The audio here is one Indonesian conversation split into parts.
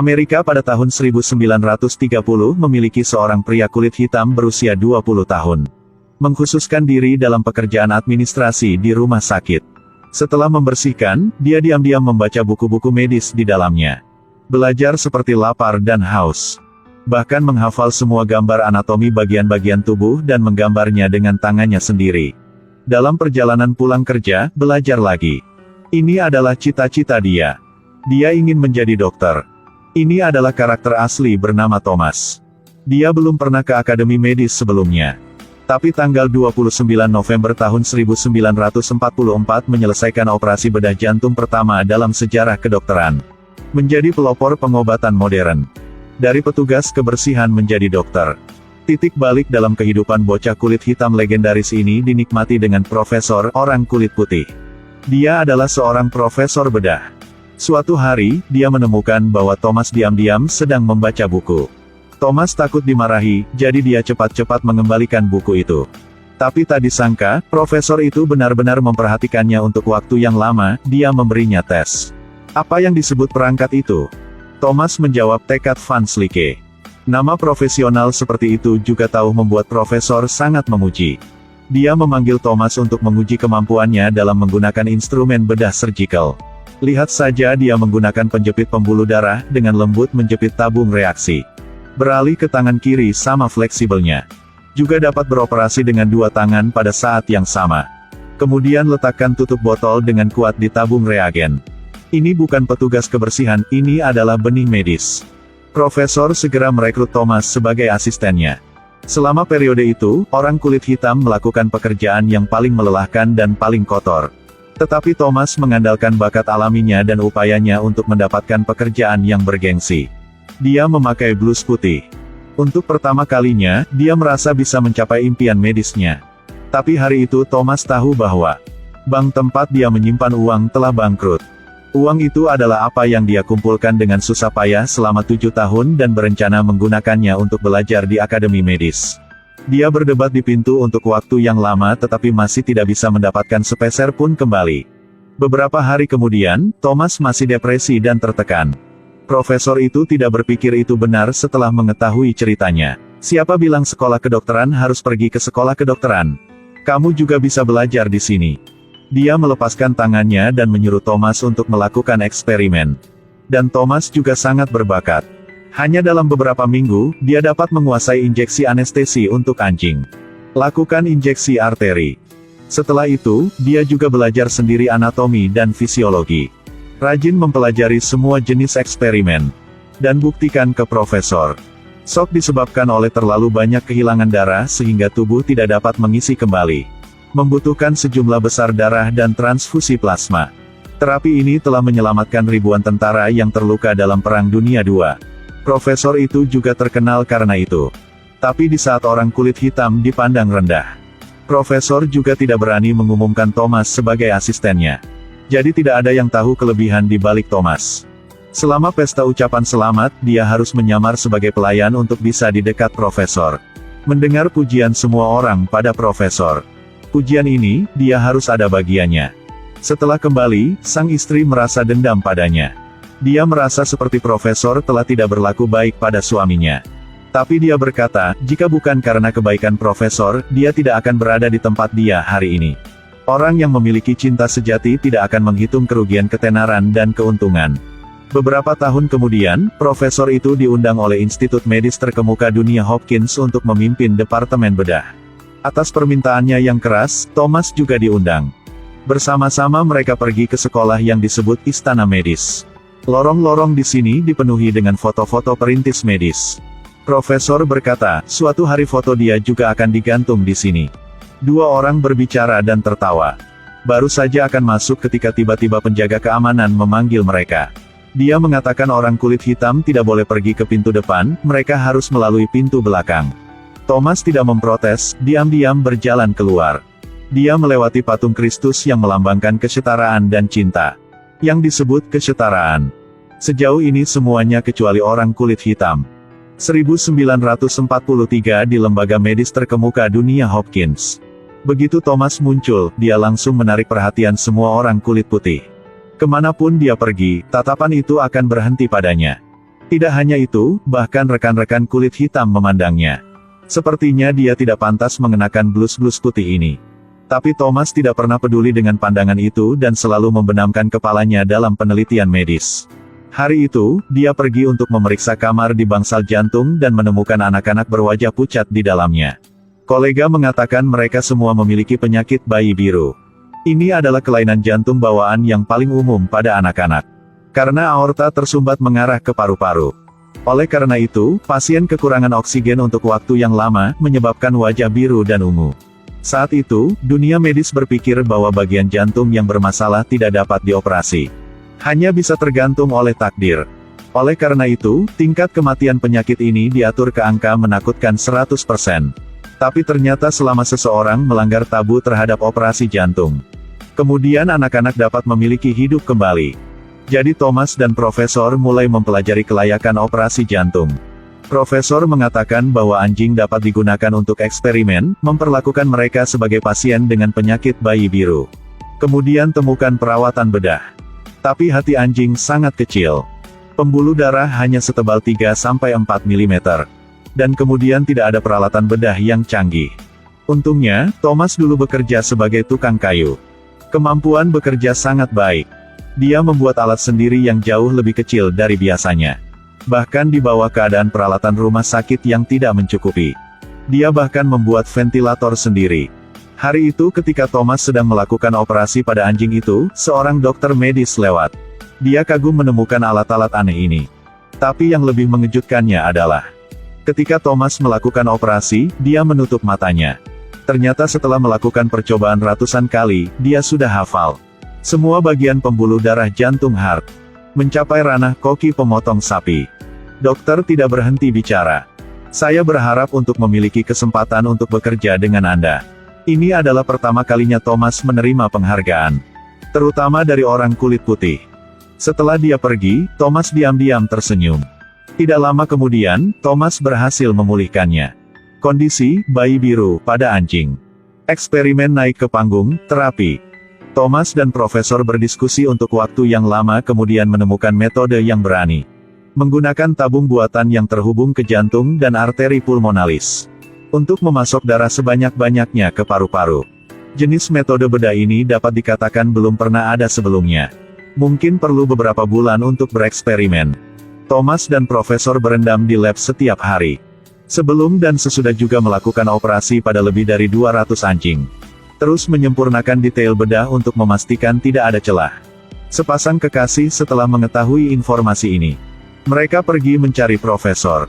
Amerika pada tahun 1930 memiliki seorang pria kulit hitam berusia 20 tahun. Mengkhususkan diri dalam pekerjaan administrasi di rumah sakit. Setelah membersihkan, dia diam-diam membaca buku-buku medis di dalamnya. Belajar seperti lapar dan haus. Bahkan menghafal semua gambar anatomi bagian-bagian tubuh dan menggambarnya dengan tangannya sendiri. Dalam perjalanan pulang kerja, belajar lagi. Ini adalah cita-cita dia. Dia ingin menjadi dokter. Ini adalah karakter asli bernama Thomas. Dia belum pernah ke akademi medis sebelumnya. Tapi tanggal 29 November tahun 1944 menyelesaikan operasi bedah jantung pertama dalam sejarah kedokteran. Menjadi pelopor pengobatan modern. Dari petugas kebersihan menjadi dokter. Titik balik dalam kehidupan bocah kulit hitam legendaris ini dinikmati dengan profesor orang kulit putih. Dia adalah seorang profesor bedah. Suatu hari, dia menemukan bahwa Thomas diam-diam sedang membaca buku. Thomas takut dimarahi, jadi dia cepat-cepat mengembalikan buku itu. Tapi tak disangka, profesor itu benar-benar memperhatikannya untuk waktu yang lama, dia memberinya tes. Apa yang disebut perangkat itu? Thomas menjawab tekad Van Slyke. Nama profesional seperti itu juga tahu membuat profesor sangat memuji. Dia memanggil Thomas untuk menguji kemampuannya dalam menggunakan instrumen bedah surgical. Lihat saja dia menggunakan penjepit pembuluh darah dengan lembut menjepit tabung reaksi. Beralih ke tangan kiri sama fleksibelnya. Juga dapat beroperasi dengan dua tangan pada saat yang sama. Kemudian letakkan tutup botol dengan kuat di tabung reagen. Ini bukan petugas kebersihan, ini adalah benih medis. Profesor segera merekrut Thomas sebagai asistennya. Selama periode itu, orang kulit hitam melakukan pekerjaan yang paling melelahkan dan paling kotor. Tetapi Thomas mengandalkan bakat alaminya dan upayanya untuk mendapatkan pekerjaan yang bergengsi. Dia memakai blus putih. Untuk pertama kalinya, dia merasa bisa mencapai impian medisnya. Tapi hari itu Thomas tahu bahwa bank tempat dia menyimpan uang telah bangkrut. Uang itu adalah apa yang dia kumpulkan dengan susah payah selama 7 tahun dan berencana menggunakannya untuk belajar di akademi medis. Dia berdebat di pintu untuk waktu yang lama tetapi masih tidak bisa mendapatkan sepeser pun kembali. Beberapa hari kemudian, Thomas masih depresi dan tertekan. Profesor itu tidak berpikir itu benar setelah mengetahui ceritanya. Siapa bilang sekolah kedokteran harus pergi ke sekolah kedokteran? Kamu juga bisa belajar di sini. Dia melepaskan tangannya dan menyuruh Thomas untuk melakukan eksperimen. Dan Thomas juga sangat berbakat. Hanya dalam beberapa minggu, dia dapat menguasai injeksi anestesi untuk anjing. Lakukan injeksi arteri. Setelah itu, dia juga belajar sendiri anatomi dan fisiologi. Rajin mempelajari semua jenis eksperimen. Dan buktikan ke profesor. Shock disebabkan oleh terlalu banyak kehilangan darah sehingga tubuh tidak dapat mengisi kembali. Membutuhkan sejumlah besar darah dan transfusi plasma. Terapi ini telah menyelamatkan ribuan tentara yang terluka dalam Perang Dunia II. Profesor itu juga terkenal karena itu. Tapi di saat orang kulit hitam dipandang rendah, profesor juga tidak berani mengumumkan Thomas sebagai asistennya. Jadi tidak ada yang tahu kelebihan di balik Thomas. Selama pesta ucapan selamat, dia harus menyamar sebagai pelayan untuk bisa di dekat profesor. Mendengar pujian semua orang pada profesor. Pujian ini, dia harus ada bagiannya. Setelah kembali, sang istri merasa dendam padanya. Dia merasa seperti profesor telah tidak berlaku baik pada suaminya. Tapi dia berkata, jika bukan karena kebaikan profesor, dia tidak akan berada di tempat dia hari ini. Orang yang memiliki cinta sejati tidak akan menghitung kerugian ketenaran dan keuntungan. Beberapa tahun kemudian, profesor itu diundang oleh Institut Medis terkemuka dunia Hopkins untuk memimpin Departemen Bedah. Atas permintaannya yang keras, Thomas juga diundang. Bersama-sama mereka pergi ke sekolah yang disebut Istana Medis. Lorong-lorong di sini dipenuhi dengan foto-foto perintis medis. Profesor berkata, suatu hari foto dia juga akan digantung di sini. Dua orang berbicara dan tertawa. Baru saja akan masuk ketika tiba-tiba penjaga keamanan memanggil mereka. Dia mengatakan orang kulit hitam tidak boleh pergi ke pintu depan, mereka harus melalui pintu belakang. Thomas tidak memprotes, diam-diam berjalan keluar. Dia melewati patung Kristus yang melambangkan kesetaraan dan cinta. Yang disebut kesetaraan. Sejauh ini semuanya kecuali orang kulit hitam. 1943 di lembaga medis terkemuka dunia Hopkins. Begitu Thomas muncul, dia langsung menarik perhatian semua orang kulit putih. Kemanapun dia pergi, tatapan itu akan berhenti padanya. Tidak hanya itu, bahkan rekan-rekan kulit hitam memandangnya. Sepertinya dia tidak pantas mengenakan blus-blus putih ini. Tapi Thomas tidak pernah peduli dengan pandangan itu dan selalu membenamkan kepalanya dalam penelitian medis. Hari itu, dia pergi untuk memeriksa kamar di bangsal jantung dan menemukan anak-anak berwajah pucat di dalamnya. Kolega mengatakan mereka semua memiliki penyakit bayi biru. Ini adalah kelainan jantung bawaan yang paling umum pada anak-anak. Karena aorta tersumbat mengarah ke paru-paru. Oleh karena itu, pasien kekurangan oksigen untuk waktu yang lama, menyebabkan wajah biru dan ungu. Saat itu, dunia medis berpikir bahwa bagian jantung yang bermasalah tidak dapat dioperasi. Hanya bisa tergantung oleh takdir. Oleh karena itu, tingkat kematian penyakit ini diatur ke angka menakutkan 100%. Tapi ternyata selama seseorang melanggar tabu terhadap operasi jantung, kemudian anak-anak dapat memiliki hidup kembali. Jadi Thomas dan Profesor mulai mempelajari kelayakan operasi jantung. Profesor mengatakan bahwa anjing dapat digunakan untuk eksperimen, memperlakukan mereka sebagai pasien dengan penyakit bayi biru. Kemudian temukan perawatan bedah. Tapi hati anjing sangat kecil. Pembuluh darah hanya setebal 3-4 mm. Dan kemudian tidak ada peralatan bedah yang canggih. Untungnya, Thomas dulu bekerja sebagai tukang kayu. Kemampuan bekerja sangat baik. Dia membuat alat sendiri yang jauh lebih kecil dari biasanya. Bahkan di bawah keadaan peralatan rumah sakit yang tidak mencukupi. Dia bahkan membuat ventilator sendiri. Hari itu ketika Thomas sedang melakukan operasi pada anjing itu, seorang dokter medis lewat. Dia kagum menemukan alat-alat aneh ini. Tapi yang lebih mengejutkannya adalah, ketika Thomas melakukan operasi, dia menutup matanya. Ternyata setelah melakukan percobaan ratusan kali, dia sudah hafal semua bagian pembuluh darah jantung heart. Mencapai ranah koki pemotong sapi. Dokter tidak berhenti bicara. Saya berharap untuk memiliki kesempatan untuk bekerja dengan Anda. Ini adalah pertama kalinya Thomas menerima penghargaan. Terutama dari orang kulit putih. Setelah dia pergi, Thomas diam-diam tersenyum. Tidak lama kemudian, Thomas berhasil memulihkannya. Kondisi bayi biru pada anjing. Eksperimen naik ke panggung, terapi. Thomas dan Profesor berdiskusi untuk waktu yang lama kemudian menemukan metode yang berani. Menggunakan tabung buatan yang terhubung ke jantung dan arteri pulmonalis. Untuk memasok darah sebanyak-banyaknya ke paru-paru. Jenis metode bedah ini dapat dikatakan belum pernah ada sebelumnya. Mungkin perlu beberapa bulan untuk bereksperimen. Thomas dan Profesor berendam di lab setiap hari. Sebelum dan sesudah juga melakukan operasi pada lebih dari 200 anjing. Terus menyempurnakan detail bedah untuk memastikan tidak ada celah. Sepasang kekasih setelah mengetahui informasi ini. Mereka pergi mencari Profesor.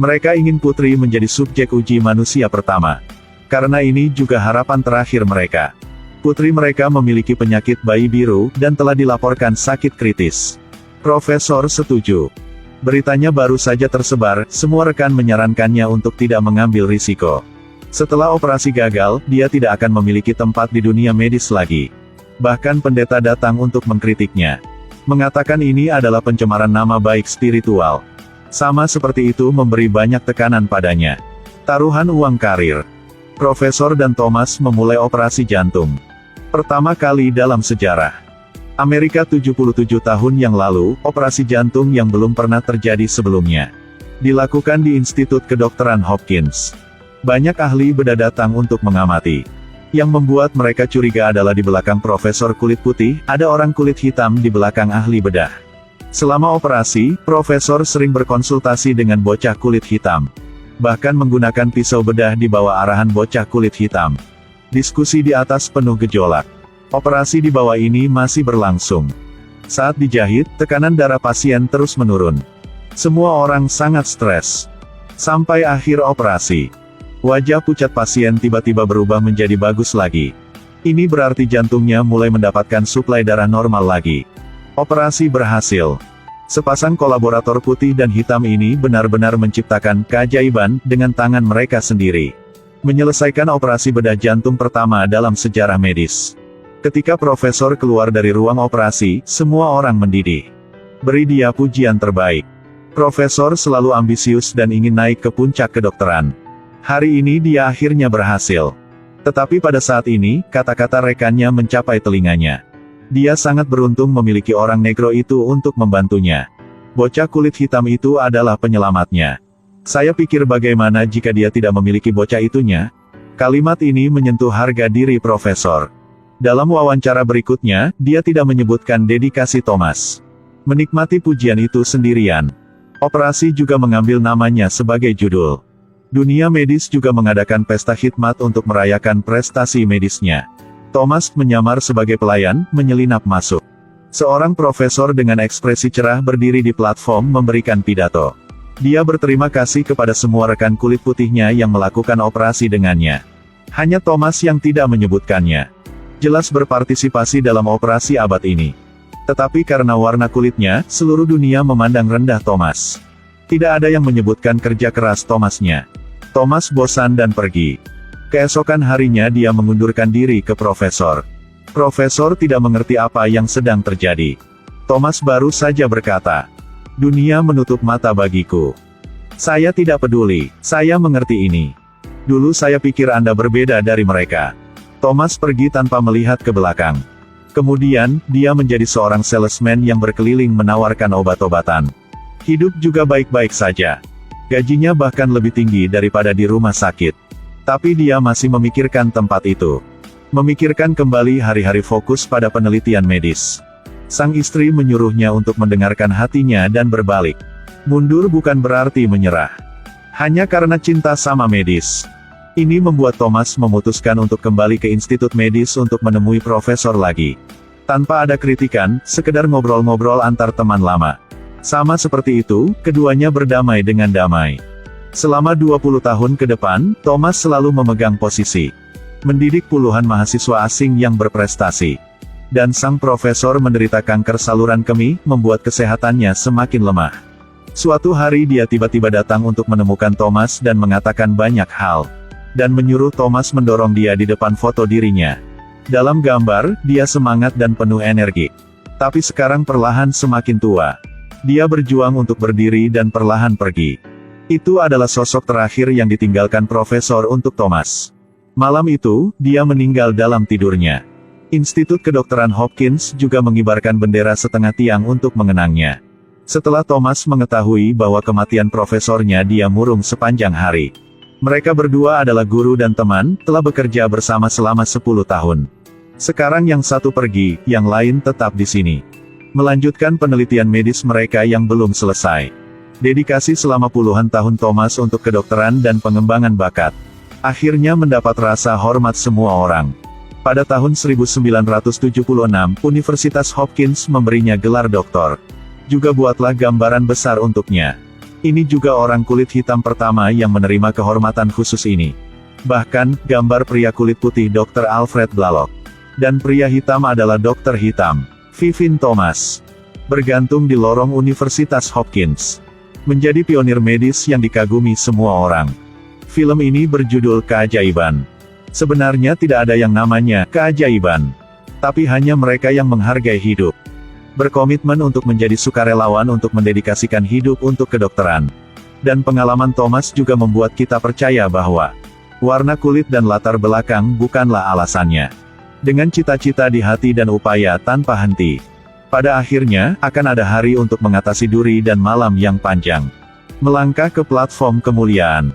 Mereka ingin Putri menjadi subjek uji manusia pertama. Karena ini juga harapan terakhir mereka. Putri mereka memiliki penyakit bayi biru, dan telah dilaporkan sakit kritis. Profesor setuju. Beritanya baru saja tersebar, semua rekan menyarankannya untuk tidak mengambil risiko. Setelah operasi gagal, dia tidak akan memiliki tempat di dunia medis lagi. Bahkan pendeta datang untuk mengkritiknya. Mengatakan ini adalah pencemaran nama baik spiritual. Sama seperti itu memberi banyak tekanan padanya. Taruhan uang karir. Profesor dan Thomas memulai operasi jantung. Pertama kali dalam sejarah. Amerika 77 tahun yang lalu, operasi jantung yang belum pernah terjadi sebelumnya. Dilakukan di Institut Kedokteran Hopkins. Banyak ahli bedah datang untuk mengamati. Yang membuat mereka curiga adalah di belakang Profesor kulit putih, ada orang kulit hitam di belakang ahli bedah. Selama operasi, Profesor sering berkonsultasi dengan bocah kulit hitam. Bahkan menggunakan pisau bedah di bawah arahan bocah kulit hitam. Diskusi di atas penuh gejolak. Operasi di bawah ini masih berlangsung. Saat dijahit, tekanan darah pasien terus menurun. Semua orang sangat stres. Sampai akhir operasi. Wajah pucat pasien tiba-tiba berubah menjadi bagus lagi. Ini berarti jantungnya mulai mendapatkan suplai darah normal lagi. Operasi berhasil. Sepasang kolaborator putih dan hitam ini benar-benar menciptakan keajaiban dengan tangan mereka sendiri. Menyelesaikan operasi bedah jantung pertama dalam sejarah medis. Ketika Profesor keluar dari ruang operasi, semua orang mendidih. Beri dia pujian terbaik. Profesor selalu ambisius dan ingin naik ke puncak kedokteran. Hari ini dia akhirnya berhasil. Tetapi pada saat ini, kata-kata rekannya mencapai telinganya. Dia sangat beruntung memiliki orang negro itu untuk membantunya. Bocah kulit hitam itu adalah penyelamatnya. Saya pikir bagaimana jika dia tidak memiliki bocah itunya? Kalimat ini menyentuh harga diri Profesor. Dalam wawancara berikutnya, dia tidak menyebutkan dedikasi Thomas. Menikmati pujian itu sendirian. Operasi juga mengambil namanya sebagai judul. Dunia medis juga mengadakan pesta khidmat untuk merayakan prestasi medisnya. Thomas menyamar sebagai pelayan, menyelinap masuk. Seorang profesor dengan ekspresi cerah berdiri di platform memberikan pidato. Dia berterima kasih kepada semua rekan kulit putihnya yang melakukan operasi dengannya. Hanya Thomas yang tidak menyebutkannya. Jelas berpartisipasi dalam operasi abad ini. Tetapi karena warna kulitnya, seluruh dunia memandang rendah Thomas. Tidak ada yang menyebutkan kerja keras Thomasnya. Thomas bosan dan pergi. Keesokan harinya dia mengundurkan diri ke Profesor. Profesor tidak mengerti apa yang sedang terjadi. Thomas baru saja berkata, "Dunia menutup mata bagiku. Saya tidak peduli, saya mengerti ini. Dulu saya pikir Anda berbeda dari mereka." Thomas pergi tanpa melihat ke belakang. Kemudian, dia menjadi seorang salesman yang berkeliling menawarkan obat-obatan. Hidup juga baik-baik saja. Gajinya bahkan lebih tinggi daripada di rumah sakit. Tapi dia masih memikirkan tempat itu. Memikirkan kembali hari-hari fokus pada penelitian medis. Sang istri menyuruhnya untuk mendengarkan hatinya dan berbalik. Mundur bukan berarti menyerah. Hanya karena cinta sama medis. Ini membuat Thomas memutuskan untuk kembali ke institut medis untuk menemui profesor lagi. Tanpa ada kritikan, sekedar ngobrol-ngobrol antar teman lama. Sama seperti itu, keduanya berdamai dengan damai. Selama 20 tahun ke depan, Thomas selalu memegang posisi. Mendidik puluhan mahasiswa asing yang berprestasi. Dan sang profesor menderita kanker saluran kemih, membuat kesehatannya semakin lemah. Suatu hari dia tiba-tiba datang untuk menemukan Thomas dan mengatakan banyak hal. Dan menyuruh Thomas mendorong dia di depan foto dirinya. Dalam gambar, dia semangat dan penuh energi. Tapi sekarang perlahan semakin tua. Dia berjuang untuk berdiri dan perlahan pergi. Itu adalah sosok terakhir yang ditinggalkan profesor untuk Thomas. Malam itu, dia meninggal dalam tidurnya. Institut Kedokteran Hopkins juga mengibarkan bendera setengah tiang untuk mengenangnya. Setelah Thomas mengetahui bahwa kematian profesornya, dia murung sepanjang hari. Mereka berdua adalah guru dan teman, telah bekerja bersama selama 10 tahun. Sekarang yang satu pergi, yang lain tetap di sini. Melanjutkan penelitian medis mereka yang belum selesai. Dedikasi selama puluhan tahun Thomas untuk kedokteran dan pengembangan bakat. Akhirnya mendapat rasa hormat semua orang. Pada tahun 1976, Universitas Hopkins memberinya gelar doktor. Juga buatlah gambaran besar untuknya. Ini juga orang kulit hitam pertama yang menerima kehormatan khusus ini. Bahkan, gambar pria kulit putih Dr. Alfred Blalock. Dan pria hitam adalah dokter hitam, Vivien Thomas. Bergantung di lorong Universitas Hopkins. Menjadi pionir medis yang dikagumi semua orang. Film ini berjudul Keajaiban. Sebenarnya tidak ada yang namanya keajaiban. Tapi hanya mereka yang menghargai hidup. Berkomitmen untuk menjadi sukarelawan untuk mendedikasikan hidup untuk kedokteran. Dan pengalaman Thomas juga membuat kita percaya bahwa warna kulit dan latar belakang bukanlah alasannya. Dengan cita-cita di hati dan upaya tanpa henti. Pada akhirnya, akan ada hari untuk mengatasi duri dan malam yang panjang. Melangkah ke platform kemuliaan.